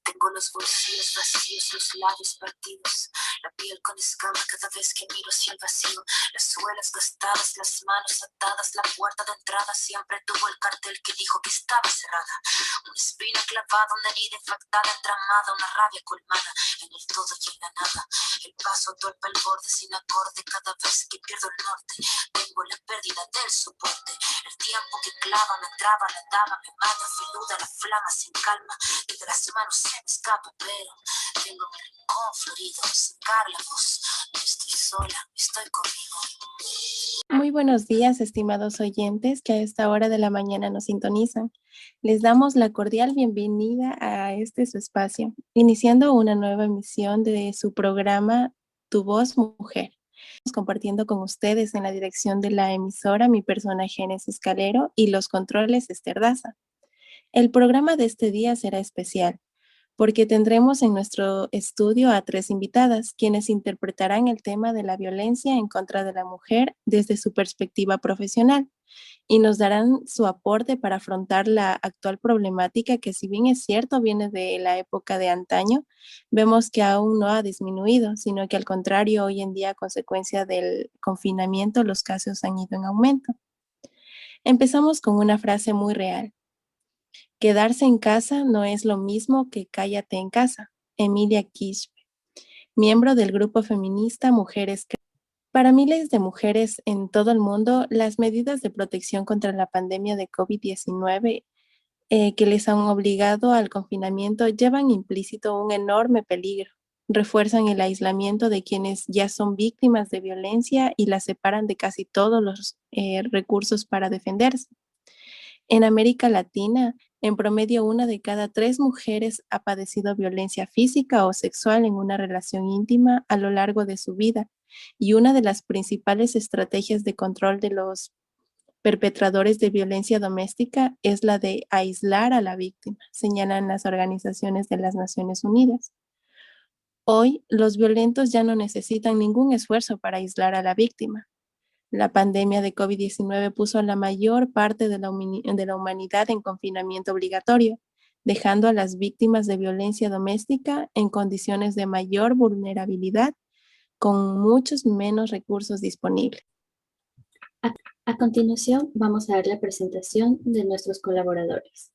Tengo los bolsillos vacíos, los labios partidos, la piel con escama cada vez que miro hacia el vacío. Las suelas gastadas, las manos atadas, la puerta de entrada siempre tuvo el cartel que dijo que estaba cerrada. Una espina clavada, una herida infectada, entramada, una rabia colmada en el todo y en la nada. El paso torpe al borde sin acorde cada vez que pierdo el norte. Tengo la pérdida del soporte. El tiempo que clava me traba, me daba, me mata, filuda la flama sin calma. Que de las manos se me escapa, pero tengo mi rincón florido, sacar la voz. No estoy sola, estoy conmigo. Muy buenos días, estimados oyentes que a esta hora de la mañana nos sintonizan. Les damos la cordial bienvenida a este su espacio, iniciando una nueva emisión de su programa Tu Voz Mujer. Compartiendo con ustedes en la dirección de la emisora mi persona Génesis Calero y los controles Esther Daza. El programa de este día será especial porque tendremos en nuestro estudio a 3 invitadas, quienes interpretarán el tema de la violencia en contra de la mujer desde su perspectiva profesional y nos darán su aporte para afrontar la actual problemática que, si bien es cierto viene de la época de antaño, vemos que aún no ha disminuido, sino que al contrario, hoy en día a consecuencia del confinamiento los casos han ido en aumento. Empezamos con una frase muy real: quedarse en casa no es lo mismo que cállate en casa. Emilia Quispe, miembro del grupo feminista Mujeres. Para miles de mujeres en todo el mundo, las medidas de protección contra la pandemia de COVID-19 que les han obligado al confinamiento llevan implícito un enorme peligro. Refuerzan el aislamiento de quienes ya son víctimas de violencia y las separan de casi todos los recursos para defenderse. En América Latina, en promedio, 1 de cada 3 mujeres ha padecido violencia física o sexual en una relación íntima a lo largo de su vida, y una de las principales estrategias de control de los perpetradores de violencia doméstica es la de aislar a la víctima, señalan las organizaciones de las Naciones Unidas. Hoy, los violentos ya no necesitan ningún esfuerzo para aislar a la víctima. La pandemia de COVID-19 puso a la mayor parte de la humanidad en confinamiento obligatorio, dejando a las víctimas de violencia doméstica en condiciones de mayor vulnerabilidad, con muchos menos recursos disponibles. A continuación, vamos a ver la presentación de nuestros colaboradores.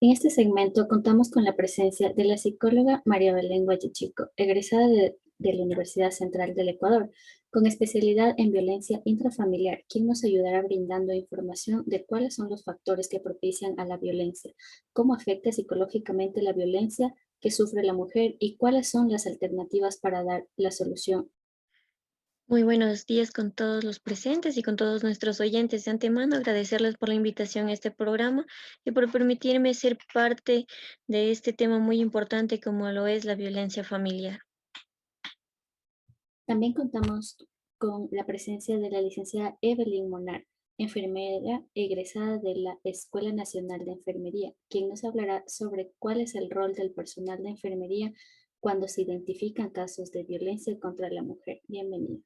En este segmento contamos con la presencia de la psicóloga María Belén Guayachico, egresada de la Universidad Central del Ecuador, con especialidad en violencia intrafamiliar, quien nos ayudará brindando información de cuáles son los factores que propician a la violencia, cómo afecta psicológicamente la violencia que sufre la mujer y cuáles son las alternativas para dar la solución. Muy buenos días con todos los presentes y con todos nuestros oyentes. De antemano, agradecerles por la invitación a este programa y por permitirme ser parte de este tema muy importante como lo es la violencia familiar. También contamos con la presencia de la licenciada Evelyn Monar, enfermera egresada de la Escuela Nacional de Enfermería, quien nos hablará sobre cuál es el rol del personal de enfermería cuando se identifican casos de violencia contra la mujer. Bienvenida.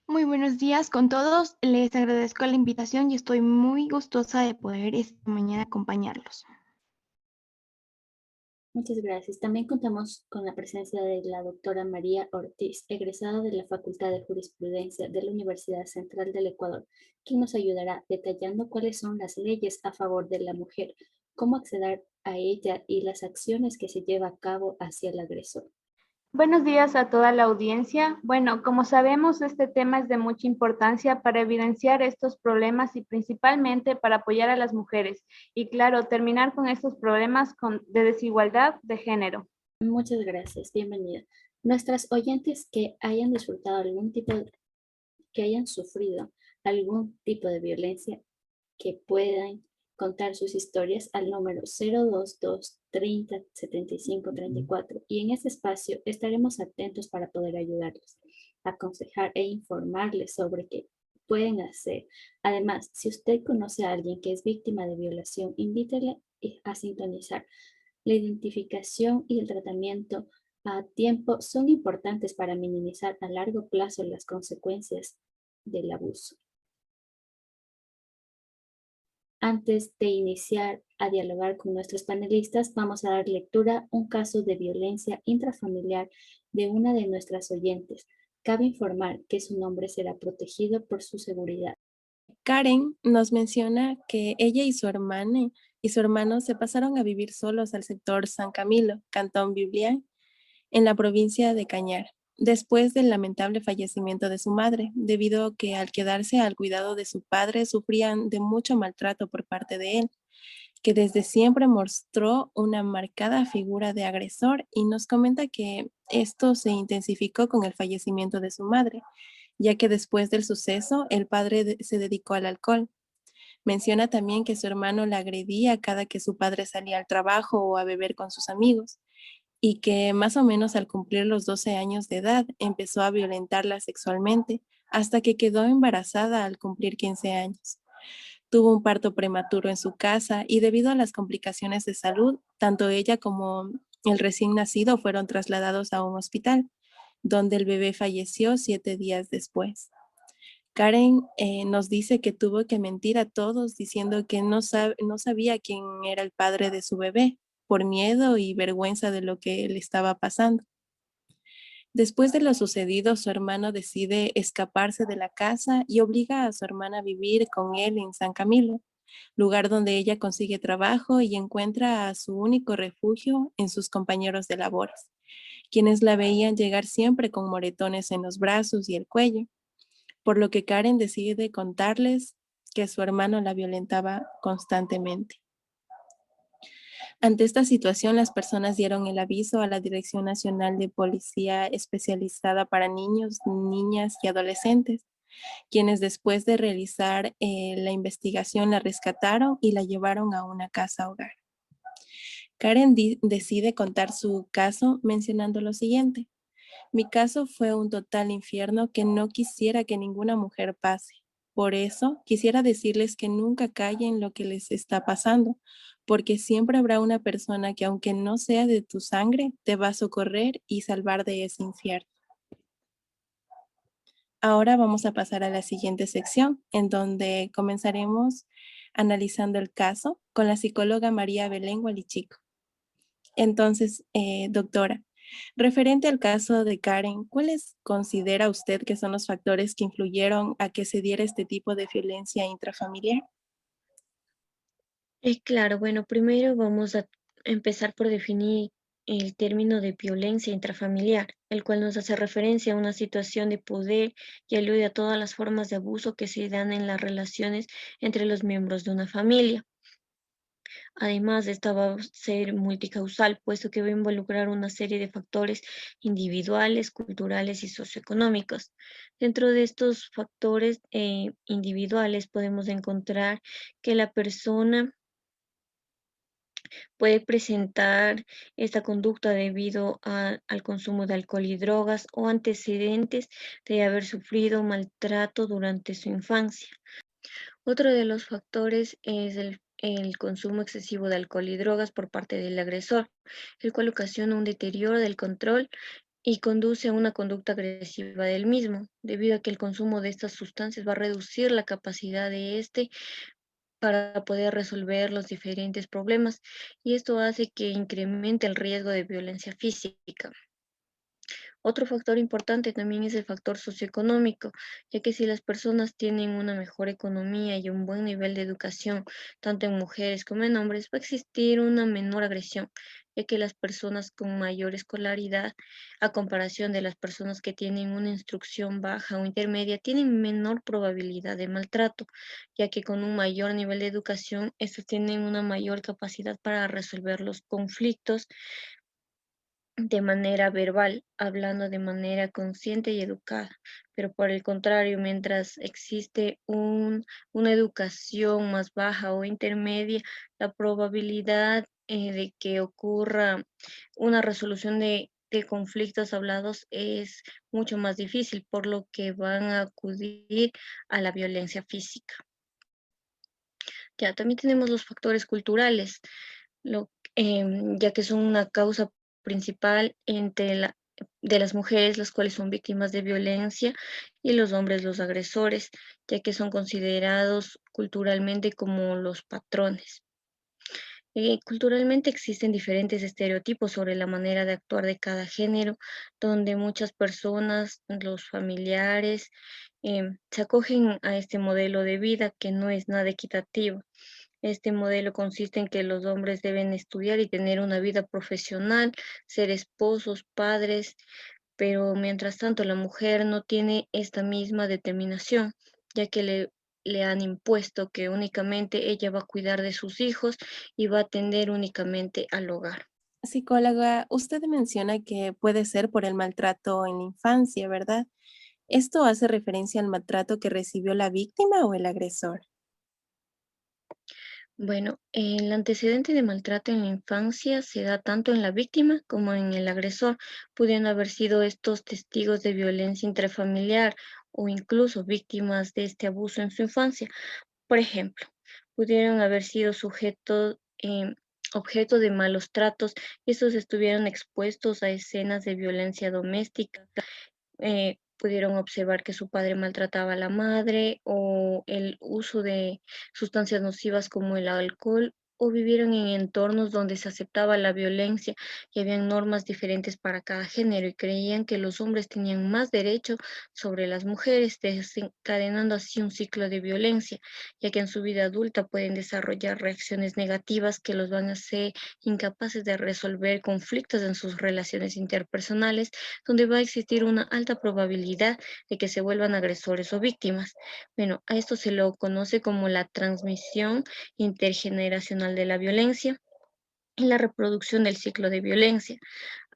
Muy buenos días con todos. Les agradezco la invitación y estoy muy gustosa de poder esta mañana acompañarlos. Muchas gracias. También contamos con la presencia de la doctora María Ortiz, egresada de la Facultad de Jurisprudencia de la Universidad Central del Ecuador, quien nos ayudará detallando cuáles son las leyes a favor de la mujer, cómo acceder a ella y las acciones que se lleva a cabo hacia el agresor. Buenos días a toda la audiencia. Bueno, como sabemos, este tema es de mucha importancia para evidenciar estos problemas y principalmente para apoyar a las mujeres y, claro, terminar con estos problemas de desigualdad de género. Muchas gracias. Bienvenida. Nuestras oyentes que hayan disfrutado que hayan sufrido algún tipo de violencia, que puedan contar sus historias al número 022 30 75 34, y en ese espacio estaremos atentos para poder ayudarles, aconsejar e informarles sobre qué pueden hacer. Además, si usted conoce a alguien que es víctima de violación, invítele a sintonizar. La identificación y el tratamiento a tiempo son importantes para minimizar a largo plazo las consecuencias del abuso. Antes de iniciar a dialogar con nuestros panelistas, vamos a dar lectura a un caso de violencia intrafamiliar de una de nuestras oyentes. Cabe informar que su nombre será protegido por su seguridad. Karen nos menciona que ella y su hermano se pasaron a vivir solos al sector San Camilo, Cantón Biblián, en la provincia de Cañar, después del lamentable fallecimiento de su madre, debido a que al quedarse al cuidado de su padre sufrían de mucho maltrato por parte de él, que desde siempre mostró una marcada figura de agresor y nos comenta que esto se intensificó con el fallecimiento de su madre, ya que después del suceso el padre se dedicó al alcohol. Menciona también que su hermano la agredía cada que su padre salía al trabajo o a beber con sus amigos y que más o menos al cumplir los 12 años de edad empezó a violentarla sexualmente hasta que quedó embarazada al cumplir 15 años. Tuvo un parto prematuro en su casa y debido a las complicaciones de salud, tanto ella como el recién nacido fueron trasladados a un hospital, donde el bebé falleció 7 días después. Karen nos dice que tuvo que mentir a todos diciendo que no sabía quién era el padre de su bebé, por miedo y vergüenza de lo que le estaba pasando. Después de lo sucedido, su hermano decide escaparse de la casa y obliga a su hermana a vivir con él en San Camilo, lugar donde ella consigue trabajo y encuentra a su único refugio en sus compañeros de labores, quienes la veían llegar siempre con moretones en los brazos y el cuello, por lo que Karen decide contarles que su hermano la violentaba constantemente. Ante esta situación, las personas dieron el aviso a la Dirección Nacional de Policía Especializada para Niños, Niñas y Adolescentes, quienes después de realizar la investigación la rescataron y la llevaron a una casa hogar. Karen decide contar su caso mencionando lo siguiente. Mi caso fue un total infierno que no quisiera que ninguna mujer pase. Por eso, quisiera decirles que nunca callen lo que les está pasando, porque siempre habrá una persona que aunque no sea de tu sangre, te va a socorrer y salvar de ese infierno. Ahora vamos a pasar a la siguiente sección, en donde comenzaremos analizando el caso con la psicóloga María Belén Gualichico. Entonces, doctora, referente al caso de Karen, ¿cuáles considera usted que son los factores que influyeron a que se diera este tipo de violencia intrafamiliar? Claro, bueno, primero vamos a empezar por definir el término de violencia intrafamiliar, el cual nos hace referencia a una situación de poder y alude a todas las formas de abuso que se dan en las relaciones entre los miembros de una familia. Además, esta va a ser multicausal, puesto que va a involucrar una serie de factores individuales, culturales y socioeconómicos. Dentro de estos factores individuales podemos encontrar que la persona puede presentar esta conducta debido al consumo de alcohol y drogas o antecedentes de haber sufrido maltrato durante su infancia. Otro de los factores es el consumo excesivo de alcohol y drogas por parte del agresor, el cual ocasiona un deterioro del control y conduce a una conducta agresiva del mismo, debido a que el consumo de estas sustancias va a reducir la capacidad de este para poder resolver los diferentes problemas, y esto hace que incremente el riesgo de violencia física. Otro factor importante también es el factor socioeconómico, ya que si las personas tienen una mejor economía y un buen nivel de educación, tanto en mujeres como en hombres, va a existir una menor agresión, ya que las personas con mayor escolaridad, a comparación de las personas que tienen una instrucción baja o intermedia, tienen menor probabilidad de maltrato, ya que con un mayor nivel de educación, estos tienen una mayor capacidad para resolver los conflictos de manera verbal, hablando de manera consciente y educada. Pero por el contrario, mientras existe una educación más baja o intermedia, la probabilidad de que ocurra una resolución de conflictos hablados es mucho más difícil, por lo que van a acudir a la violencia física. Ya, también tenemos los factores culturales, ya que son una causa principal de las mujeres, las cuales son víctimas de violencia, y los hombres los agresores, ya que son considerados culturalmente como los patrones. Culturalmente existen diferentes estereotipos sobre la manera de actuar de cada género, donde muchas personas, los familiares, se acogen a este modelo de vida que no es nada equitativo. Este modelo consiste en que los hombres deben estudiar y tener una vida profesional, ser esposos, padres, pero mientras tanto la mujer no tiene esta misma determinación, ya que le han impuesto que únicamente ella va a cuidar de sus hijos y va a atender únicamente al hogar. Psicóloga, usted menciona que puede ser por el maltrato en la infancia, ¿verdad? ¿Esto hace referencia al maltrato que recibió la víctima o el agresor? Bueno, el antecedente de maltrato en la infancia se da tanto en la víctima como en el agresor, pudiendo haber sido estos testigos de violencia intrafamiliar o incluso víctimas de este abuso en su infancia. Por ejemplo, pudieron haber sido sujetos, objeto de malos tratos y estos estuvieron expuestos a escenas de violencia doméstica. Pudieron observar que su padre maltrataba a la madre o el uso de sustancias nocivas como el alcohol o vivieron en entornos donde se aceptaba la violencia y habían normas diferentes para cada género y creían que los hombres tenían más derecho sobre las mujeres, desencadenando así un ciclo de violencia, ya que en su vida adulta pueden desarrollar reacciones negativas que los van a hacer incapaces de resolver conflictos en sus relaciones interpersonales, donde va a existir una alta probabilidad de que se vuelvan agresores o víctimas. Bueno, a esto se lo conoce como la transmisión intergeneracional de la violencia y la reproducción del ciclo de violencia.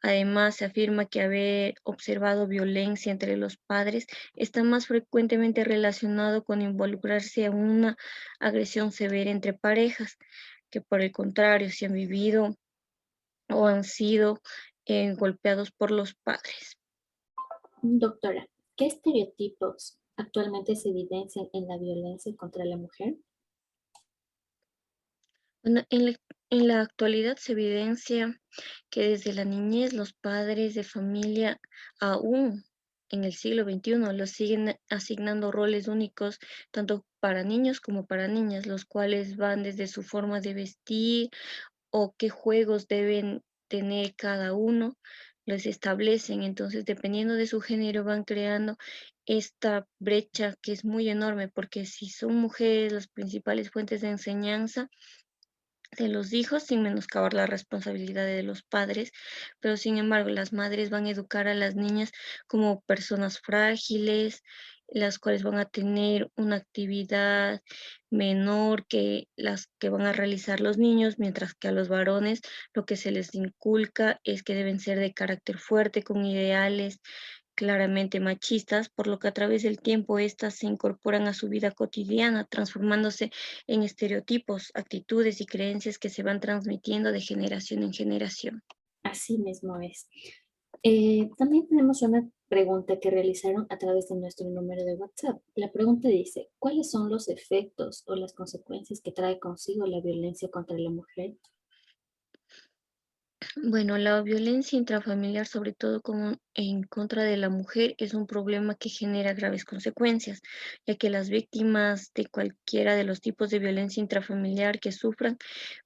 Además, se afirma que haber observado violencia entre los padres está más frecuentemente relacionado con involucrarse en una agresión severa entre parejas, que por el contrario, si han vivido o han sido golpeados por los padres. Doctora, ¿qué estereotipos actualmente se evidencian en la violencia contra la mujer? Bueno, en la actualidad se evidencia que desde la niñez los padres de familia, aún en el siglo XXI, los siguen asignando roles únicos tanto para niños como para niñas, los cuales van desde su forma de vestir o qué juegos deben tener cada uno, los establecen. Entonces, dependiendo de su género, van creando esta brecha que es muy enorme, porque si son mujeres las principales fuentes de enseñanza, de los hijos sin menoscabar la responsabilidad de los padres, pero sin embargo las madres van a educar a las niñas como personas frágiles, las cuales van a tener una actividad menor que las que van a realizar los niños, mientras que a los varones lo que se les inculca es que deben ser de carácter fuerte, con ideales claramente machistas, por lo que a través del tiempo éstas se incorporan a su vida cotidiana, transformándose en estereotipos, actitudes y creencias que se van transmitiendo de generación en generación. Así mismo es. También tenemos una pregunta que realizaron a través de nuestro número de WhatsApp. La pregunta dice, ¿cuáles son los efectos o las consecuencias que trae consigo la violencia contra la mujer? Bueno, la violencia intrafamiliar, sobre todo como en contra de la mujer, es un problema que genera graves consecuencias, ya que las víctimas de cualquiera de los tipos de violencia intrafamiliar que sufran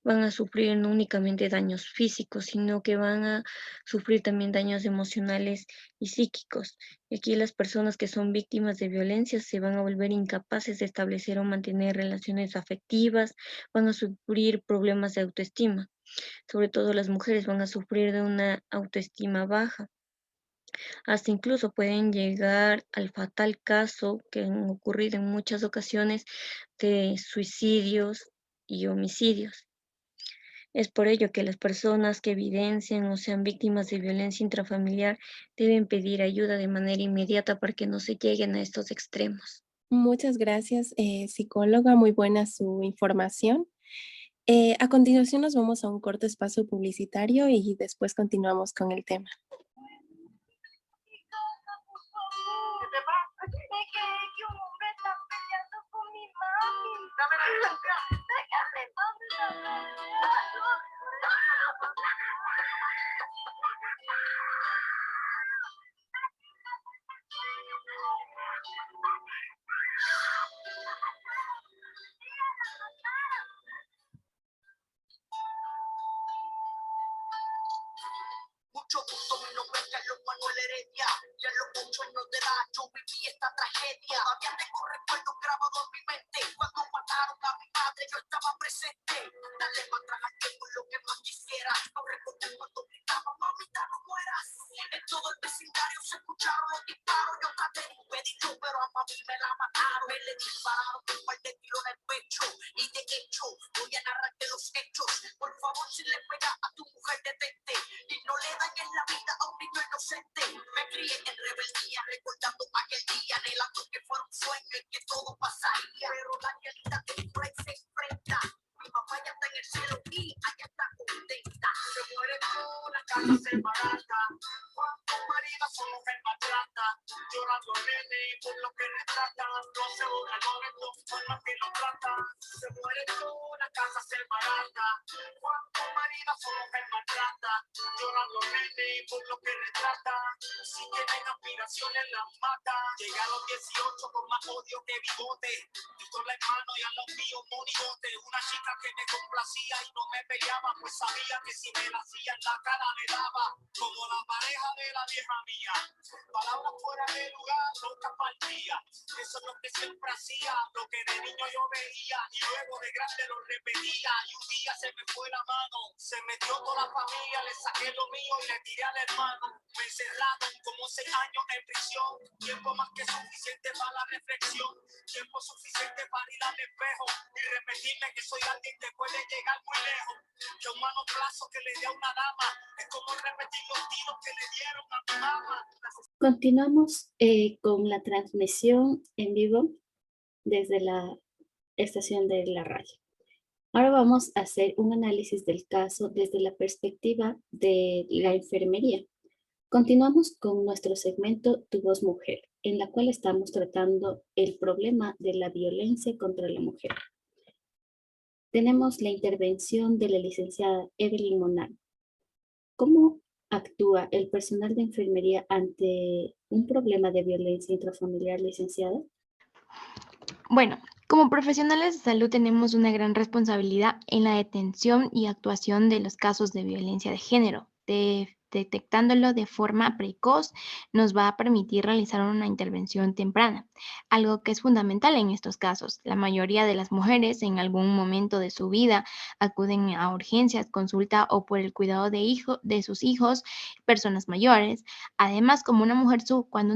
van a sufrir no únicamente daños físicos, sino que van a sufrir también daños emocionales y psíquicos. Y aquí las personas que son víctimas de violencia se van a volver incapaces de establecer o mantener relaciones afectivas, van a sufrir problemas de autoestima. Sobre todo las mujeres van a sufrir de una autoestima baja. Hasta incluso pueden llegar al fatal caso que han ocurrido en muchas ocasiones de suicidios y homicidios. Es por ello que las personas que evidencian o sean víctimas de violencia intrafamiliar deben pedir ayuda de manera inmediata para que no se lleguen a estos extremos. Muchas gracias, psicóloga, muy buena su información. A continuación nos vamos a un corto espacio publicitario y después continuamos con el tema. ¿Qué te pasa? Es que un hombre está peleando con mi mami. Dame la licencia. Déjame, mucho gusto, mi nombre es Carlos Manuel Heredia. Ya a los 8 años de edad yo viví esta tragedia. Todavía tengo recuerdos grabados en mi mente. Cuando mataron a mi madre yo estaba presente. Dale para atrás al tiempo lo que más quisiera. No recordé cuando gritaba, mamita no mueras. En todo el vecindario se escucharon los disparos. Yo traté de impedirlo, pero a mami me la mataron. Me le dispararon un par de tiros en el pecho. Y de hecho, voy a narrarte los hechos. Por favor, si le pegas a tu mujer, detente. Y no le dañes la vida a un niño inocente. Me crié en rebeldía, recordando aquel día, anhelando que fuera un sueño y que todo pasaría. Pero Danielita después se enfrenta. Mi mamá ya está en el cielo y allá está contenta. Se muere una casa separada. Cuando marido su mujer maltrata. Llorando nene por lo que retrata. No se burla, no de dos formas que lo trata. Se muere una casa separada. Cuando marido su mujer maltrata. Llorando nene por lo que retrata. Si tienen aspiraciones las mata. Llega a los 18 con más odio que bigote. Pistola en mano y a los míos monigote. Una chica que me complacía y no me peleaba, pues sabía que si me la hacía en la cara me daba. Como la pareja de la vieja mía. Palabras fuera de lugar, nunca partía. Eso es lo que siempre hacía, lo que de niño yo veía y luego de grande lo repetía. Y un día se me fue la mano, se metió toda la familia, le saqué lo mío y le tiré al hermano. Me encerraron como 6 años en prisión, tiempo más que suficiente para la reflexión, tiempo suficiente para ir al espejo y repetirme que soy alguien que puede llegar muy lejos. Que un manoplazo que le dé a una dama es como repetir los tiros que le dieron a mi mamá. Continuamos con la transmisión en vivo desde la estación de la radio. Ahora vamos a hacer un análisis del caso desde la perspectiva de la enfermería. Continuamos con nuestro segmento Tu Voz Mujer, en la cual estamos tratando el problema de la violencia contra la mujer. Tenemos la intervención de la licenciada Evelyn Monal. ¿Cómo actúa el personal de enfermería ante un problema de violencia intrafamiliar, licenciada? Bueno, como profesionales de salud tenemos una gran responsabilidad en la detención y actuación de los casos de violencia de género. Detectándolo de forma precoz nos va a permitir realizar una intervención temprana, algo que es fundamental en estos casos. La mayoría de las mujeres en algún momento de su vida acuden a urgencias, consulta o por el cuidado de sus hijos, personas mayores. Además, cuando una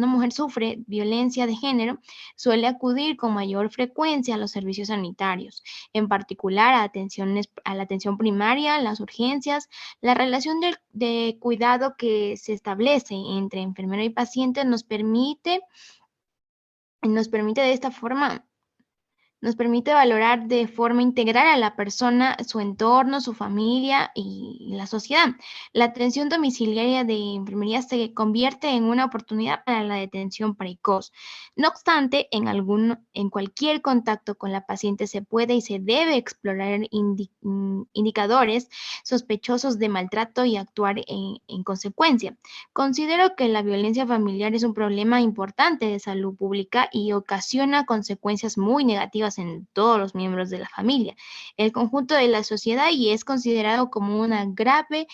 mujer sufre violencia de género, suele acudir con mayor frecuencia a los servicios sanitarios, en particular a la atención primaria, las urgencias. La relación de cuidado que se establece entre enfermero y paciente nos permite de esta forma nos permite valorar de forma integral a la persona, su entorno, su familia y la sociedad. La atención domiciliaria de enfermería se convierte en una oportunidad para la detención precoz. No obstante, en cualquier contacto con la paciente se puede y se debe explorar indicadores sospechosos de maltrato y actuar en consecuencia. Considero que la violencia familiar es un problema importante de salud pública y ocasiona consecuencias muy negativas en todos los miembros de la familia, el conjunto de la sociedad, y es considerado como un grave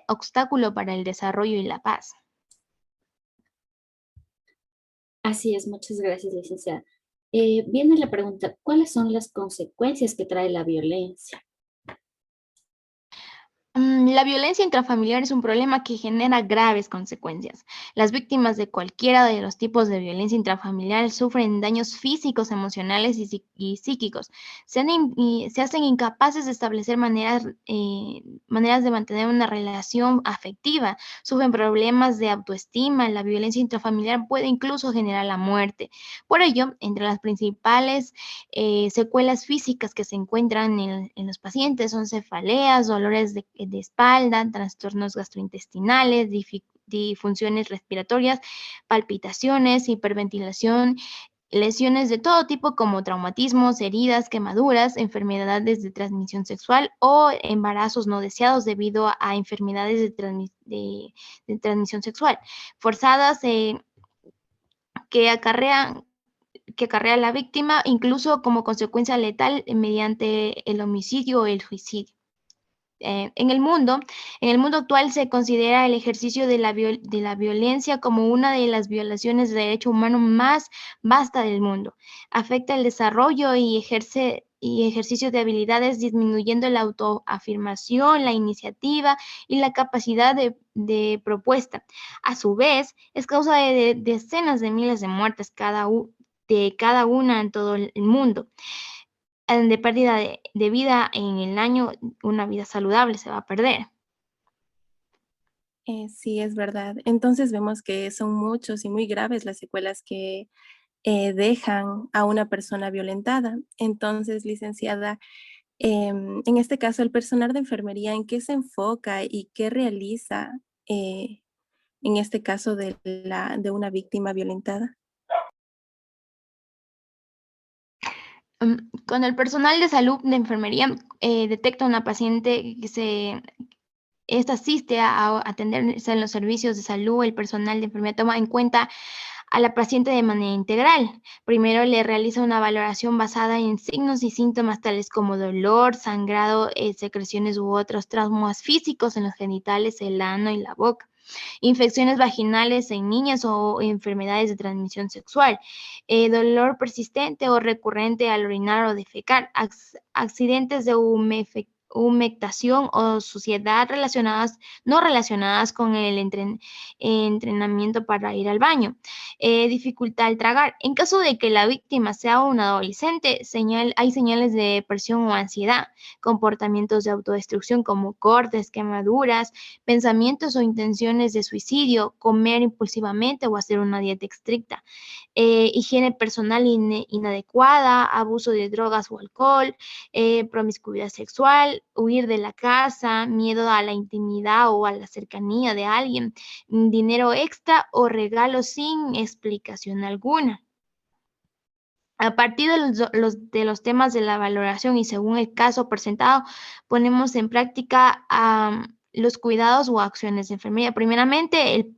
obstáculo para el desarrollo y la paz. Así es, muchas gracias, licenciada. Viene la pregunta, ¿cuáles son las consecuencias que trae la violencia? La violencia intrafamiliar es un problema que genera graves consecuencias. Las víctimas de cualquiera de los tipos de violencia intrafamiliar sufren daños físicos, emocionales y psíquicos. Se hacen incapaces de establecer maneras de mantener una relación afectiva. Sufren problemas de autoestima. La violencia intrafamiliar puede incluso generar la muerte. Por ello, entre las principales secuelas físicas que se encuentran en los pacientes son cefaleas, dolores de espalda, trastornos gastrointestinales, disfunciones respiratorias, palpitaciones, hiperventilación, lesiones de todo tipo como traumatismos, heridas, quemaduras, enfermedades de transmisión sexual o embarazos no deseados debido a enfermedades de transmisión sexual forzadas que acarrea a la víctima, incluso como consecuencia letal mediante el homicidio o el suicidio. En el mundo actual se considera el ejercicio de la violencia como una de las violaciones de derecho humano más vasta del mundo. Afecta el desarrollo y ejercicio de habilidades, disminuyendo la autoafirmación, la iniciativa y la capacidad de propuesta. A su vez, es causa de decenas de miles de muertes de cada una en todo el mundo. De pérdida de vida en el año, una vida saludable se va a perder. Sí, es verdad. Entonces vemos que son muchos y muy graves las secuelas que dejan a una persona violentada. Entonces, licenciada, en este caso, el personal de enfermería, ¿en qué se enfoca y qué realiza en este caso de una víctima violentada? Cuando el personal de salud de enfermería detecta a una paciente que esta asiste a atenderse en los servicios de salud, el personal de enfermería toma en cuenta a la paciente de manera integral. Primero le realiza una valoración basada en signos y síntomas tales como dolor, sangrado, secreciones u otros traumas físicos en los genitales, el ano y la boca, infecciones vaginales en niñas o enfermedades de transmisión sexual, dolor persistente o recurrente al orinar o defecar, accidentes de humectación o suciedad no relacionadas con el entrenamiento para ir al baño, dificultad al tragar. En caso de que la víctima sea un adolescente, hay señales de depresión o ansiedad, comportamientos de autodestrucción como cortes, quemaduras, pensamientos o intenciones de suicidio, comer impulsivamente o hacer una dieta estricta, higiene personal inadecuada, abuso de drogas o alcohol, promiscuidad sexual, huir de la casa, miedo a la intimidad o a la cercanía de alguien, dinero extra o regalos sin explicación alguna. A partir de los temas de la valoración y según el caso presentado, ponemos en práctica los cuidados o acciones de enfermería. Primeramente,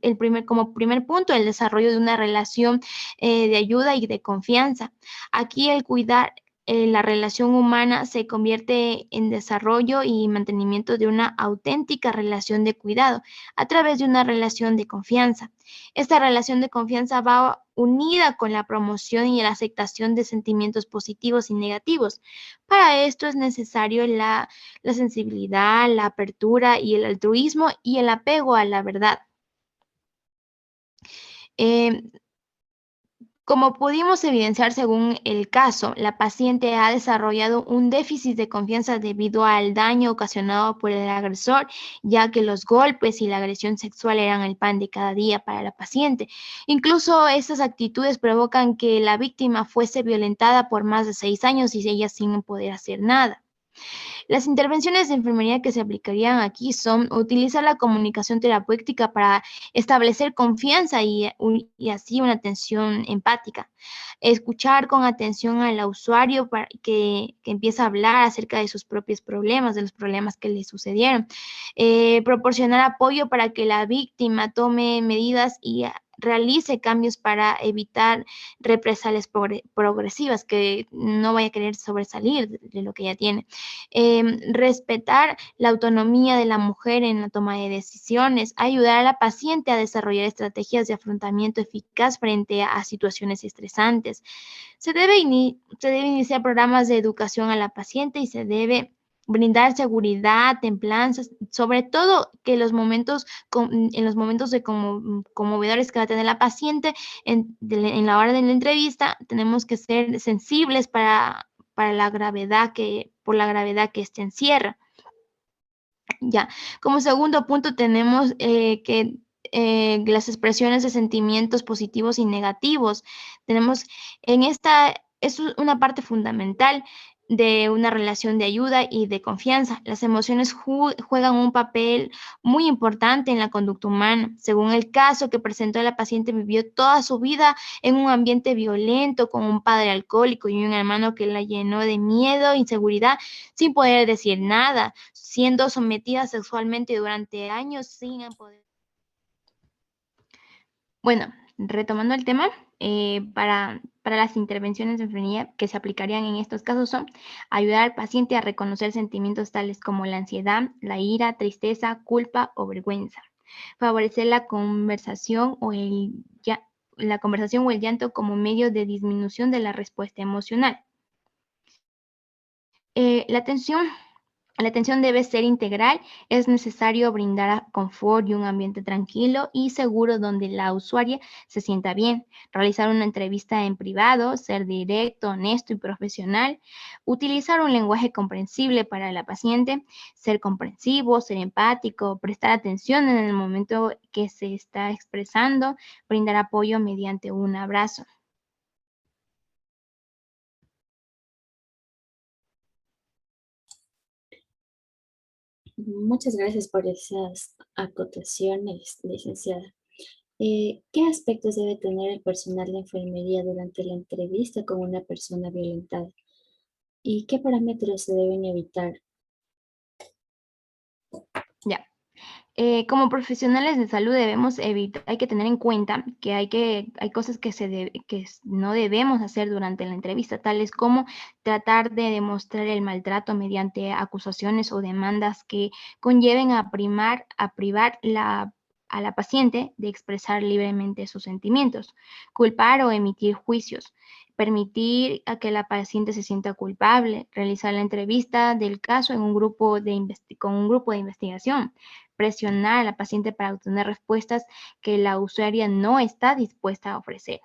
como primer punto, el desarrollo de una relación de ayuda y de confianza. Aquí el cuidar la relación humana se convierte en desarrollo y mantenimiento de una auténtica relación de cuidado a través de una relación de confianza. Esta relación de confianza va unida con la promoción y la aceptación de sentimientos positivos y negativos. Para esto es necesario la sensibilidad, la apertura y el altruismo y el apego a la verdad. Como pudimos evidenciar según el caso, la paciente ha desarrollado un déficit de confianza debido al daño ocasionado por el agresor, ya que los golpes y la agresión sexual eran el pan de cada día para la paciente. Incluso esas actitudes provocan que la víctima fuese violentada por más de 6 años y ella sin poder hacer nada. Las intervenciones de enfermería que se aplicarían aquí son utilizar la comunicación terapéutica para establecer confianza y así una atención empática. Escuchar con atención al usuario para que empieza a hablar acerca de sus propios problemas, de los problemas que le sucedieron. Proporcionar apoyo para que la víctima tome medidas y realice cambios para evitar represalias progresivas, que no vaya a querer sobresalir de lo que ya tiene. Respetar la autonomía de la mujer en la toma de decisiones, ayudar a la paciente a desarrollar estrategias de afrontamiento eficaz frente a situaciones estresantes. Se debe iniciar programas de educación a la paciente y se debe brindar seguridad, templanza, sobre todo que en los momentos conmovedores que va a tener la paciente en la hora de la entrevista, tenemos que ser sensibles por la gravedad que este encierra. Ya, como segundo punto tenemos que las expresiones de sentimientos positivos y negativos. Es una parte fundamental de una relación de ayuda y de confianza. Las emociones juegan un papel muy importante en la conducta humana. Según el caso que presentó la paciente, vivió toda su vida en un ambiente violento, con un padre alcohólico y un hermano que la llenó de miedo, inseguridad, sin poder decir nada, siendo sometida sexualmente durante años sin poder. Bueno, retomando el tema, para para las intervenciones de enfermería que se aplicarían en estos casos son ayudar al paciente a reconocer sentimientos tales como la ansiedad, la ira, tristeza, culpa o vergüenza. Favorecer la conversación o el llanto como medio de disminución de la respuesta emocional. La atención debe ser integral, es necesario brindar confort y un ambiente tranquilo y seguro donde la usuaria se sienta bien, realizar una entrevista en privado, ser directo, honesto y profesional, utilizar un lenguaje comprensible para la paciente, ser comprensivo, ser empático, prestar atención en el momento que se está expresando, brindar apoyo mediante un abrazo. Muchas gracias por esas acotaciones, licenciada. ¿Qué aspectos debe tener el personal de enfermería durante la entrevista con una persona violentada? ¿Y qué parámetros se deben evitar? Ya. Como profesionales de salud debemos evitar, hay que tener en cuenta que hay cosas que no debemos hacer durante la entrevista, tales como tratar de demostrar el maltrato mediante acusaciones o demandas que conlleven a privar a la paciente de expresar libremente sus sentimientos, culpar o emitir juicios, permitir a que la paciente se sienta culpable, realizar la entrevista del caso en un con un grupo de investigación, presionar a la paciente para obtener respuestas que la usuaria no está dispuesta a ofrecer.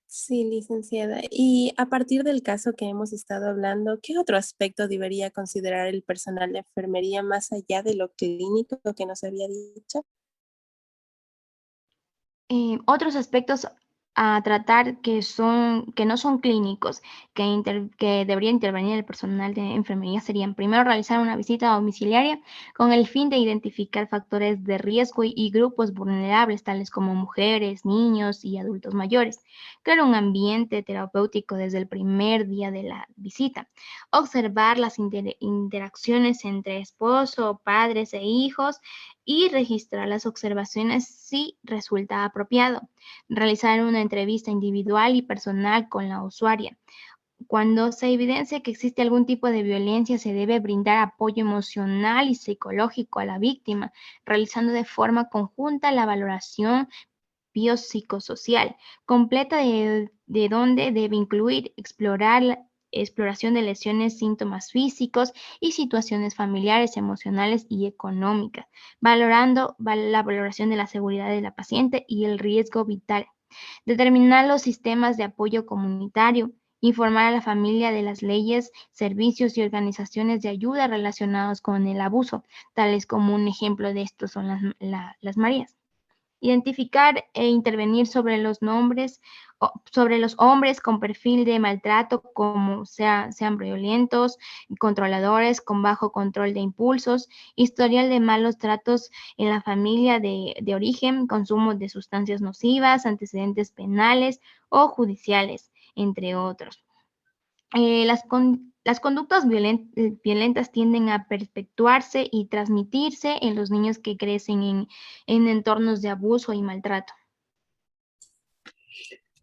Sí, licenciada. Y a partir del caso que hemos estado hablando, ¿qué otro aspecto debería considerar el personal de enfermería más allá de lo clínico que nos había dicho? Otros aspectos a tratar que no son clínicos, que debería intervenir el personal de enfermería serían, primero, realizar una visita domiciliaria con el fin de identificar factores de riesgo y grupos vulnerables, tales como mujeres, niños y adultos mayores. Crear un ambiente terapéutico desde el primer día de la visita. Observar las interacciones entre esposo, padres e hijos y registrar las observaciones si resulta apropiado. Realizar una entrevista individual y personal con la usuaria. Cuando se evidencia que existe algún tipo de violencia, se debe brindar apoyo emocional y psicológico a la víctima, realizando de forma conjunta la valoración biopsicosocial completa de donde debe incluir exploración de lesiones, síntomas físicos y situaciones familiares, emocionales y económicas, valorando la valoración de la seguridad de la paciente y el riesgo vital. Determinar los sistemas de apoyo comunitario. Informar a la familia de las leyes, servicios y organizaciones de ayuda relacionados con el abuso, tales como un ejemplo de esto son las Marías. Identificar e intervenir sobre los hombres con perfil de maltrato, como sean violentos, controladores, con bajo control de impulsos, historial de malos tratos en la familia de origen, consumo de sustancias nocivas, antecedentes penales o judiciales, entre otros. Las conductas violentas tienden a perpetuarse y transmitirse en los niños que crecen en entornos de abuso y maltrato.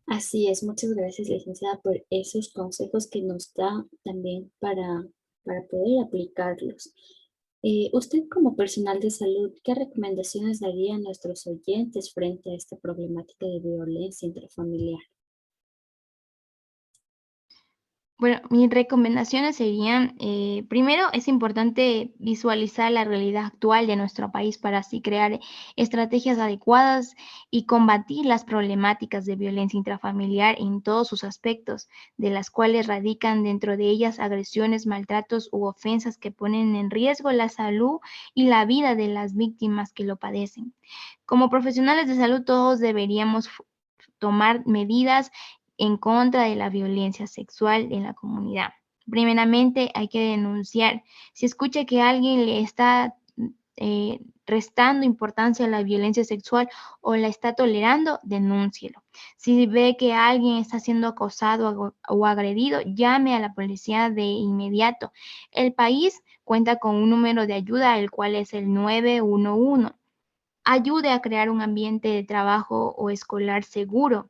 Así es, muchas gracias, licenciada, por esos consejos que nos da también para poder aplicarlos. Usted como personal de salud, ¿qué recomendaciones daría a nuestros oyentes frente a esta problemática de violencia intrafamiliar? Bueno, mis recomendaciones serían, primero, es importante visualizar la realidad actual de nuestro país para así crear estrategias adecuadas y combatir las problemáticas de violencia intrafamiliar en todos sus aspectos, de las cuales radican dentro de ellas agresiones, maltratos u ofensas que ponen en riesgo la salud y la vida de las víctimas que lo padecen. Como profesionales de salud, todos deberíamos tomar medidas en contra de la violencia sexual en la comunidad. Primeramente, hay que denunciar. Si escucha que alguien le está restando importancia a la violencia sexual o la está tolerando, denúncielo. Si ve que alguien está siendo acosado o agredido, llame a la policía de inmediato. El país cuenta con un número de ayuda, el cual es el 911. Ayude a crear un ambiente de trabajo o escolar seguro.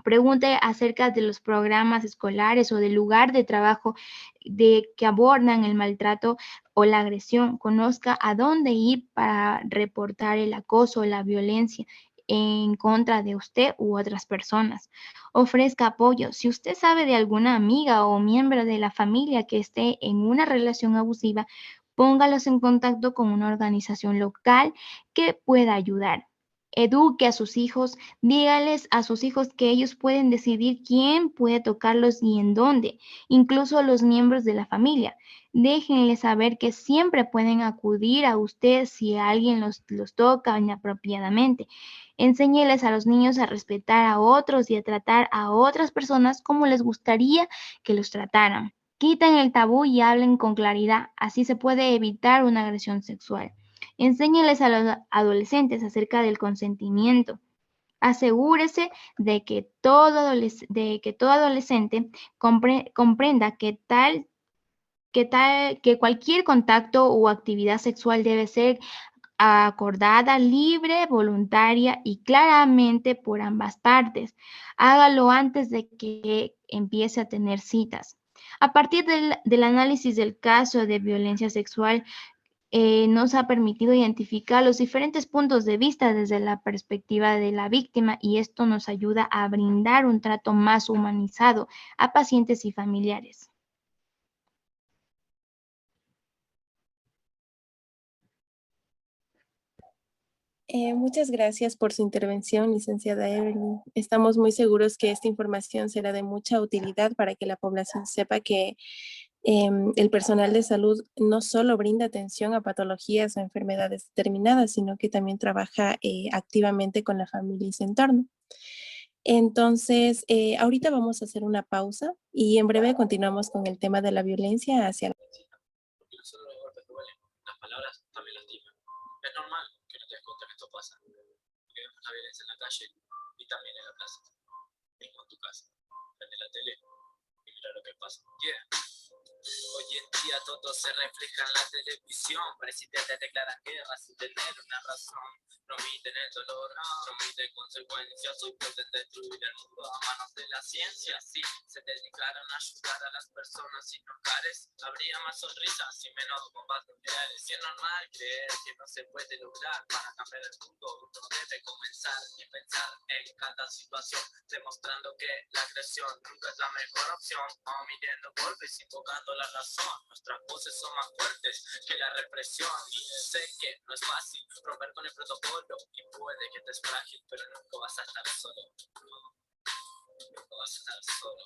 Pregunte acerca de los programas escolares o del lugar de trabajo que abordan el maltrato o la agresión. Conozca a dónde ir para reportar el acoso o la violencia en contra de usted u otras personas. Ofrezca apoyo. Si usted sabe de alguna amiga o miembro de la familia que esté en una relación abusiva, póngalos en contacto con una organización local que pueda ayudar. Eduque a sus hijos, dígales a sus hijos que ellos pueden decidir quién puede tocarlos y en dónde, incluso los miembros de la familia. Déjenles saber que siempre pueden acudir a usted si alguien los toca inapropiadamente. Enséñeles a los niños a respetar a otros y a tratar a otras personas como les gustaría que los trataran. Quiten el tabú y hablen con claridad, así se puede evitar una agresión sexual. Enséñeles a los adolescentes acerca del consentimiento. Asegúrese de que todo adolescente comprenda que cualquier contacto o actividad sexual debe ser acordada, libre, voluntaria y claramente por ambas partes. Hágalo antes de que empiece a tener citas. A partir del análisis del caso de violencia sexual, nos ha permitido identificar los diferentes puntos de vista desde la perspectiva de la víctima y esto nos ayuda a brindar un trato más humanizado a pacientes y familiares. Muchas gracias por su intervención, licenciada Evelyn. Estamos muy seguros que esta información será de mucha utilidad para que la población sepa que el personal de salud no solo brinda atención a patologías o enfermedades determinadas, sino que también trabaja activamente con la familia y su entorno. Entonces, ahorita vamos a hacer una pausa y en breve continuamos con el tema de la violencia hacia la... Porque no solo los golpes duelen, las palabras también lastiman. Es normal que no te des cuenta que esto pasa, porque vemos la violencia en la calle y también en la plaza, mismo en tu casa. Prende la tele y mira lo que pasa. Yeah. Hoy en día todo se refleja en la televisión. Presidentes declaran guerra sin tener una razón. No miden el dolor, no miden consecuencias. Hoy pueden destruir el mundo a manos de la ciencia. Si se dedicaran a ayudar a las personas sin hogares, habría más sonrisas y menos bombas nucleares. Y es normal creer que no se puede lograr. Para cambiar el mundo uno debe comenzar y pensar en cada situación, demostrando que la agresión nunca es la mejor opción. O midiendo golpes, invocando la razón. Nuestras voces son más fuertes que la represión. Y sé que no es fácil romper con el protocolo. Y puede que estés frágil, pero nunca vas a estar solo. Nunca vas a estar solo.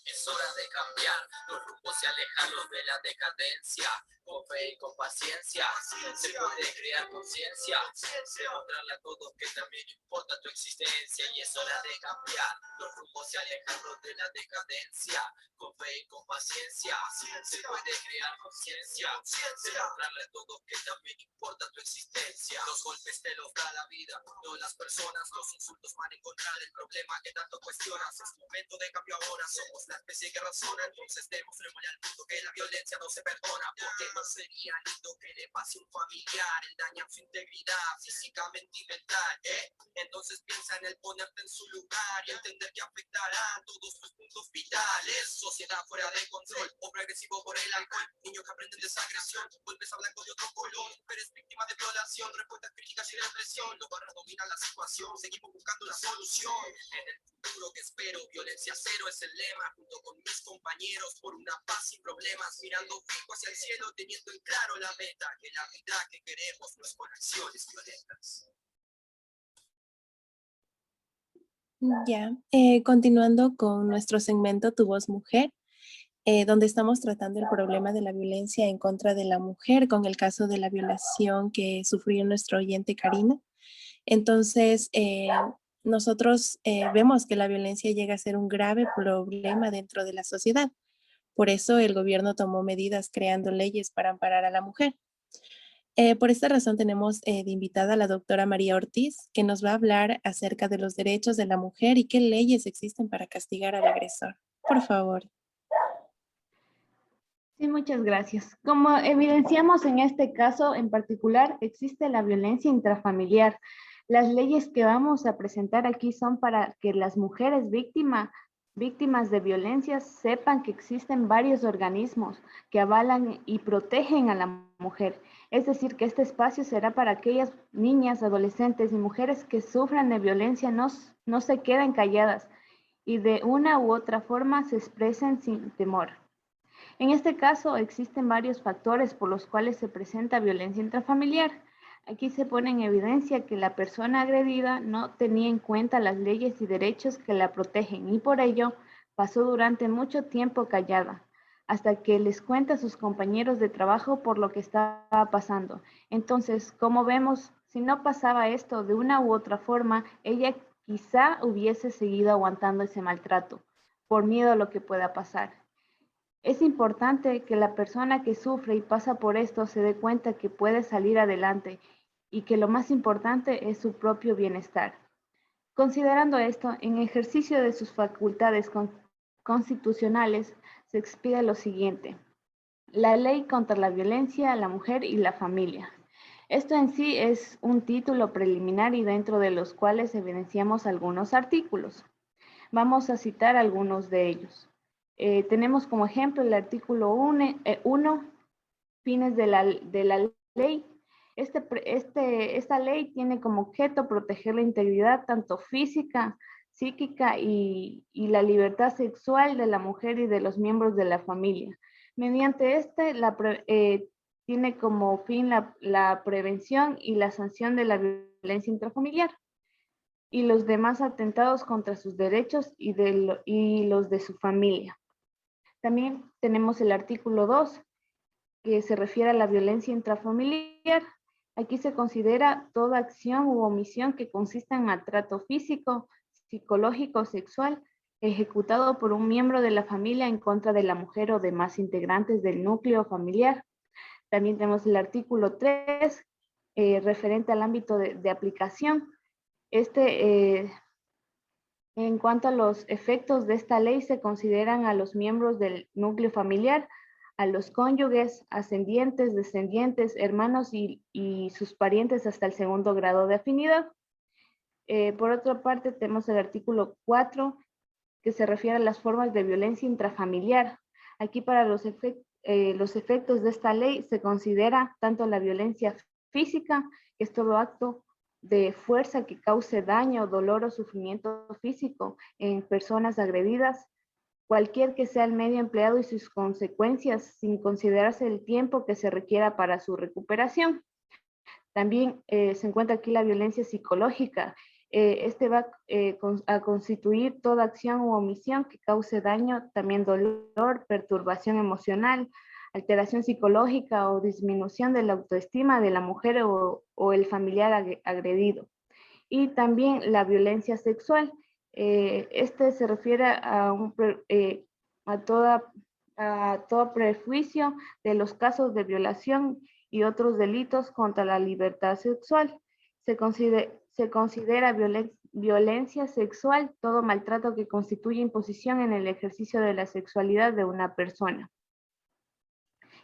Es hora de cambiar los rumbos y alejarlos de la decadencia. Con fe y con paciencia se puede crear conciencia, demostrarle a todos que también importa tu existencia. Y es hora de cambiar los rumbos y alejarlos de la decadencia. Con fe y con paciencia se puede crear conciencia, demostrarle a todos que también importa tu existencia. Los golpes te los da la vida, no las personas. Los insultos van a encontrar el problema que tanto cuestionas. Es momento de cambio ahora, somos la especie que razona. Entonces demostrémosle al mundo que la violencia no se perdona. Porque no sería lindo que le pase a un familiar, el daña su integridad físicamente y mental, Entonces piensa en el ponerte en su lugar y entender que afectará todos tus puntos vitales. Sociedad fuera de control, hombre agresivo por el alcohol, niños que aprenden de esa agresión, vuelves a blanco de otro color, mujeres víctimas de violación, respuestas críticas y represión, los barrios dominan la situación, seguimos buscando la solución. En el futuro que espero, violencia cero es el lema, junto con mis compañeros por una paz sin problemas, mirando fijo hacia el cielo, teniendo en claro la meta, que la vida que queremos no es con acciones violentas. Ya, continuando con nuestro segmento Tu Voz Mujer, donde estamos tratando el problema de la violencia en contra de la mujer con el caso de la violación que sufrió nuestro oyente Karina. Entonces, nosotros vemos que la violencia llega a ser un grave problema dentro de la sociedad. Por eso el gobierno tomó medidas creando leyes para amparar a la mujer. Por esta razón tenemos de invitada a la doctora María Ortiz, que nos va a hablar acerca de los derechos de la mujer y qué leyes existen para castigar al agresor. Por favor. Sí, muchas gracias. Como evidenciamos en este caso en particular, existe la violencia intrafamiliar. Las leyes que vamos a presentar aquí son para que las mujeres víctimas de violencia sepan que existen varios organismos que avalan y protegen a la mujer. Es decir, que este espacio será para aquellas niñas, adolescentes y mujeres que sufran de violencia, no se queden calladas y de una u otra forma se expresen sin temor. En este caso, existen varios factores por los cuales se presenta violencia intrafamiliar. Aquí se pone en evidencia que la persona agredida no tenía en cuenta las leyes y derechos que la protegen y por ello pasó durante mucho tiempo callada, hasta que les cuenta a sus compañeros de trabajo por lo que estaba pasando. Entonces, como vemos, si no pasaba esto de una u otra forma, ella quizá hubiese seguido aguantando ese maltrato por miedo a lo que pueda pasar. Es importante que la persona que sufre y pasa por esto se dé cuenta que puede salir adelante y que lo más importante es su propio bienestar. Considerando esto, en ejercicio de sus facultades constitucionales, se expide lo siguiente: la Ley contra la Violencia a la Mujer y la Familia. Esto en sí es un título preliminar y dentro de los cuales evidenciamos algunos artículos. Vamos a citar algunos de ellos. Tenemos como ejemplo el artículo 1, fines de la ley. Esta ley tiene como objeto proteger la integridad tanto física, psíquica y la libertad sexual de la mujer y de los miembros de la familia. Mediante tiene como fin la prevención y la sanción de la violencia intrafamiliar y los demás atentados contra sus derechos y los de su familia. También tenemos el artículo 2, que se refiere a la violencia intrafamiliar. Aquí se considera toda acción u omisión que consista en maltrato físico, psicológico o sexual ejecutado por un miembro de la familia en contra de la mujer o demás integrantes del núcleo familiar. También tenemos el artículo 3, referente al ámbito de aplicación. En cuanto a los efectos de esta ley, se consideran a los miembros del núcleo familiar, a los cónyuges, ascendientes, descendientes, hermanos y sus parientes hasta el segundo grado de afinidad. Por otra parte, tenemos el artículo 4, que se refiere a las formas de violencia intrafamiliar. Aquí para los efectos de esta ley se considera tanto la violencia física, que es todo acto de fuerza que cause daño, dolor o sufrimiento físico en personas agredidas, cualquier que sea el medio empleado y sus consecuencias, sin considerarse el tiempo que se requiera para su recuperación. También se encuentra aquí la violencia psicológica. Va a constituir toda acción u omisión que cause daño, también dolor, perturbación emocional, alteración psicológica o disminución de la autoestima de la mujer o el familiar agredido. Y también la violencia sexual. Se refiere a todo prejuicio de los casos de violación y otros delitos contra la libertad sexual. Se considera violencia sexual todo maltrato que constituye imposición en el ejercicio de la sexualidad de una persona.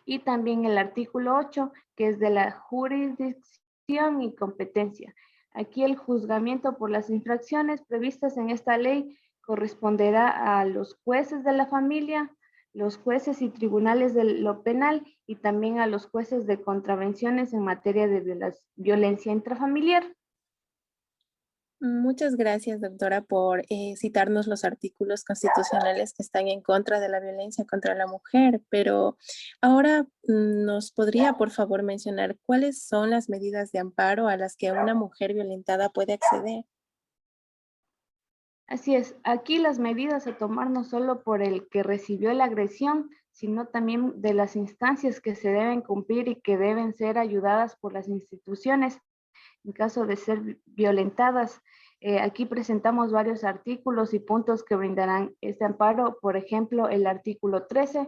Y también el artículo 8, que es de la jurisdicción y competencia. Aquí el juzgamiento por las infracciones previstas en esta ley corresponderá a los jueces de la familia, los jueces y tribunales de lo penal y también a los jueces de contravenciones en materia de violencia intrafamiliar. Muchas gracias, doctora, por citarnos los artículos constitucionales que están en contra de la violencia contra la mujer, pero ahora nos podría, por favor, mencionar cuáles son las medidas de amparo a las que una mujer violentada puede acceder. Así es, aquí las medidas a tomar no solo por el que recibió la agresión, sino también de las instancias que se deben cumplir y que deben ser ayudadas por las instituciones en caso de ser violentadas. Aquí presentamos varios artículos y puntos que brindarán este amparo. Por ejemplo, el artículo 13.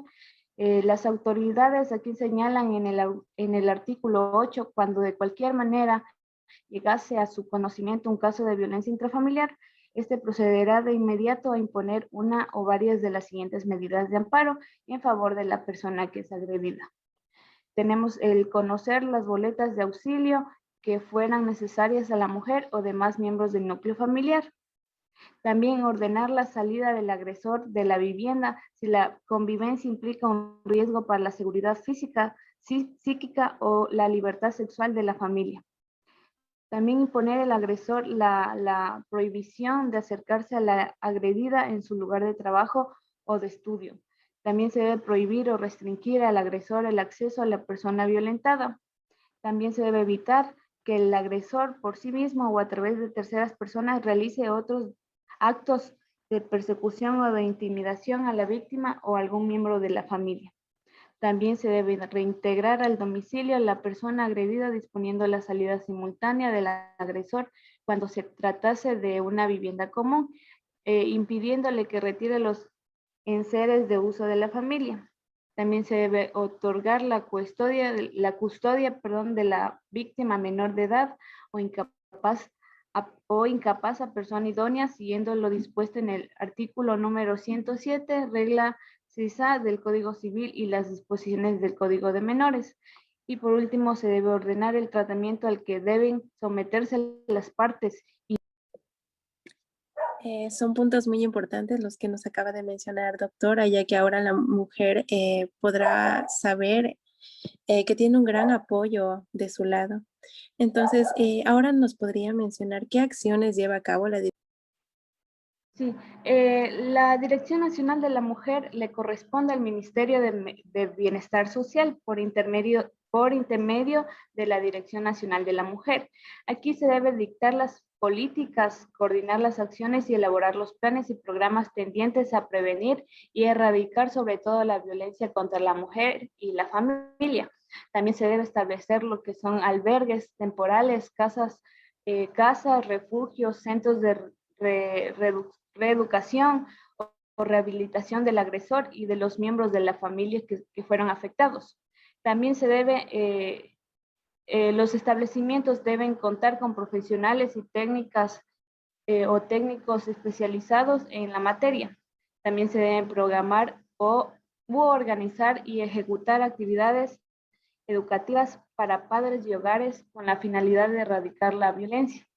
Las autoridades aquí señalan en el artículo 8, cuando de cualquier manera llegase a su conocimiento un caso de violencia intrafamiliar, este procederá de inmediato a imponer una o varias de las siguientes medidas de amparo en favor de la persona que es agredida. Tenemos el conocer las boletas de auxilio que fueran necesarias a la mujer o demás miembros del núcleo familiar. También ordenar la salida del agresor de la vivienda si la convivencia implica un riesgo para la seguridad física, psíquica o la libertad sexual de la familia. También imponer al agresor la prohibición de acercarse a la agredida en su lugar de trabajo o de estudio. También se debe prohibir o restringir al agresor el acceso a la persona violentada. También se debe evitar que el agresor por sí mismo o a través de terceras personas realice otros actos de persecución o de intimidación a la víctima o a algún miembro de la familia. También se debe reintegrar al domicilio a la persona agredida disponiendo la salida simultánea del agresor cuando se tratase de una vivienda común, impidiéndole que retire los enseres de uso de la familia. También se debe otorgar la custodia de la víctima menor de edad o incapaz a persona idónea, siguiendo lo dispuesto en el artículo número 107, regla 6A del Código Civil y las disposiciones del Código de Menores. Y por último, se debe ordenar el tratamiento al que deben someterse las partes. Son puntos muy importantes los que nos acaba de mencionar, doctora, ya que ahora la mujer podrá saber que tiene un gran apoyo de su lado. Entonces, ahora nos podría mencionar qué acciones lleva a cabo la dirección. Sí, la Dirección Nacional de la Mujer le corresponde al Ministerio de Bienestar Social por intermedio de la Dirección Nacional de la Mujer. Aquí se debe dictar las políticas, coordinar las acciones y elaborar los planes y programas tendientes a prevenir y erradicar sobre todo la violencia contra la mujer y la familia. También se debe establecer lo que son albergues temporales, casas, refugios, centros de reeducación o rehabilitación del agresor y de los miembros de la familia que fueron afectados. También se debe, los establecimientos deben contar con profesionales y técnicas o técnicos especializados en la materia. También se deben programar u organizar y ejecutar actividades educativas para padres y hogares con la finalidad de erradicar la violencia.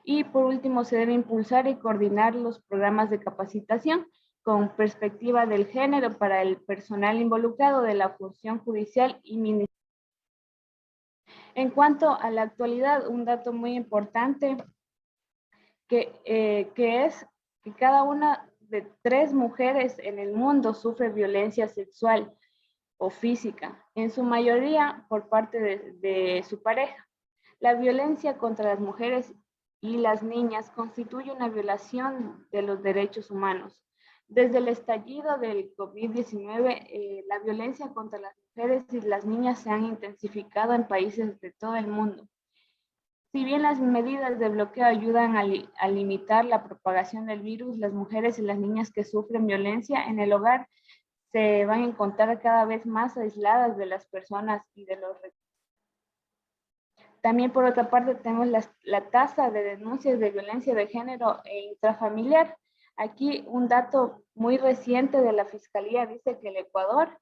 Y por último, se debe impulsar y coordinar los programas de capacitación con perspectiva del género para el personal involucrado de la función judicial y ministerial. En cuanto a la actualidad, un dato muy importante que es que cada una de 3 mujeres en el mundo sufre violencia sexual o física, en su mayoría por parte de su pareja. La violencia contra las mujeres y las niñas constituye una violación de los derechos humanos. Desde el estallido del COVID-19, la violencia contra las mujeres y las niñas se han intensificado en países de todo el mundo. Si bien las medidas de bloqueo ayudan a limitar la propagación del virus, las mujeres y las niñas que sufren violencia en el hogar se van a encontrar cada vez más aisladas de las personas y de los recursos. También, por otra parte, tenemos la tasa de denuncias de violencia de género e intrafamiliar. Aquí un dato muy reciente de la Fiscalía dice que en Ecuador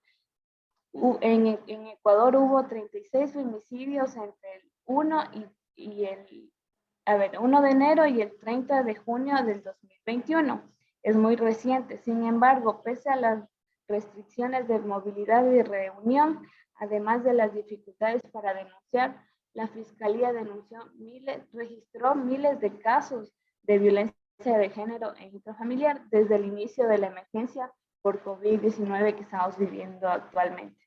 hubo 36 femicidios entre el 1 de enero y el 30 de junio del 2021. Es muy reciente. Sin embargo, pese a las restricciones de movilidad y reunión, además de las dificultades para denunciar, la Fiscalía registró miles de casos de violencia de género e intrafamiliar desde el inicio de la emergencia por COVID-19 que estamos viviendo actualmente.